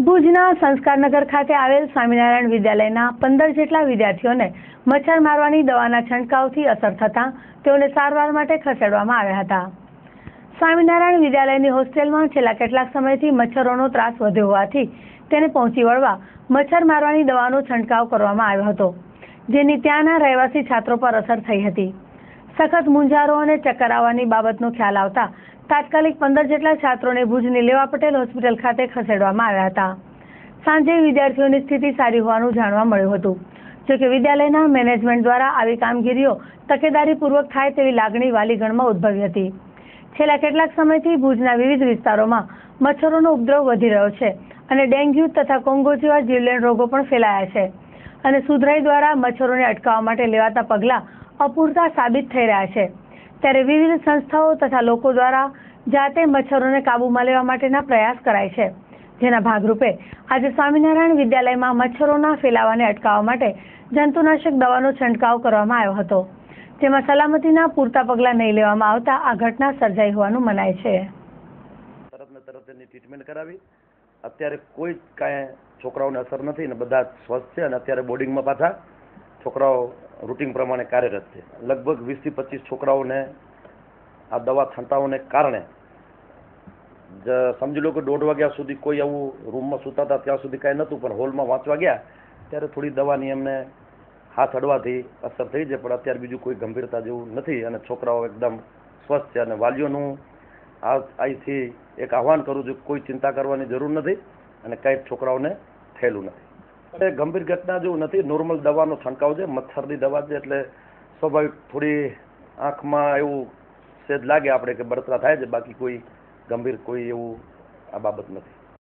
ભુજના સંસ્કારનગર ખાતે આવેલ સ્વામિનારાયણ વિદ્યાલયના 15 જેટલા વિદ્યાર્થીઓને મચ્છર મારવાની દવાના છંટકાવથી અસર થતાં તેઓને સારવાર માટે ખસેડવામાં આવ્યા હતા. સ્વામિનારાયણ વિદ્યાલયની હોસ્ટેલમાં છેલ્લા કેટલાક સમયથી મચ્છરોનો ત્રાસ વધ્યો હોવાથી તેને પહોંચી વળવા મચ્છર મારવાની દવાનો છંટકાવ કરવામાં આવ્યો હતો, જેની ત્યાંના રહેવાસી છાત્રો પર અસર થઈ હતી. સખત મૂંઝારો અને ચક્કર આવવાની બાબતનો ખ્યાલ આવતા તાત્કાલિક 15 જેટલા છાત્રોને ભુજની લેવા પટેલ હોસ્પિટલ ખાતે ખસેડવામાં આવ્યા હતા. સાંજે વિદ્યાર્થીઓની સ્થિતિ સારી હોવાનું જાણવા મળ્યું હતું. જોકે વિદ્યાલયના મેનેજમેન્ટ દ્વારા આવી કામગીરીઓ તકેદારીપૂર્વક થાય તેવી લાગણી વાલીગણમાં ઉદ્ભવી હતી. છેલ્લા કેટલાક સમયથી ભુજના વિવિધ વિસ્તારોમાં મચ્છરોનો ઉપદ્રવ વધી રહ્યો છે અને ડેન્ગ્યુ તથા કોંગો જેવા જીવલેણ રોગો પણ ફેલાયા છે અને સુધરાઈ દ્વારા મચ્છરોને અટકાવવા માટે લેવાતા પગલાં અપૂરતા સાબિત થઈ રહ્યા છે. ત્યારે વિવિધ સંસ્થાઓ તથા લોકો દ્વારા જાતે મચ્છરોને કાબૂમાં લેવા માટેના પ્રયાસ કરાય છે, જેના ભાગરૂપે આજે સ્વામિનારાયણ વિદ્યાલયમાં મચ્છરોના ફેલાવાને અટકાવવા માટે જંતુનાશક દવાનો છંટકાવ કરવામાં આવ્યો હતો, જેમાં સલામતીના પૂરતા પગલાં નહીં લેવામાં આવતા આ ઘટના સર્જાઈ હોવાનું મનાય છે. તરત એની ટ્રીટમેન્ટ કરાવી. અત્યારે કોઈ કાંઈ છોકરાઓને અસર નથી ને બધા સ્વસ્થ છે અને અત્યારે બોર્ડિંગમાં પાછા છોકરાઓ રૂટીન પ્રમાણે કાર્યરત છે. લગભગ 20 થી 25 છોકરાઓને આ દવા છંટાવવાને કારણે સમજી લો કે 1:30 વાગ્યા સુધી કોઈ એવું રૂમમાં સૂતા હતા ત્યાં સુધી કાંઈ નહોતું, પણ હોલમાં વાંચવા ગયા ત્યારે થોડી દવાની એમને હાથ અડવાથી અસર થઈ છે, પણ અત્યારે બીજું કોઈ ગંભીરતા જેવું નથી અને છોકરાઓ એકદમ સ્વસ્થ છે. અને વાલીઓનું અહીંથી એક આહવાન કરું છું, કોઈ ચિંતા કરવાની જરૂર નથી અને કાંઈ છોકરાઓને થયેલું નથી. ગંભીર ઘટના જેવું નથી, નોર્મલ દવાનો છંટકાવ છે, મચ્છરની દવા છે, એટલે સ્વાભાવિક થોડી આંખમાં એવું સેજ લાગે આપણે કે બળતરા થાય છે, બાકી કોઈ ગંભીર કોઈ એવું આ બાબત નથી.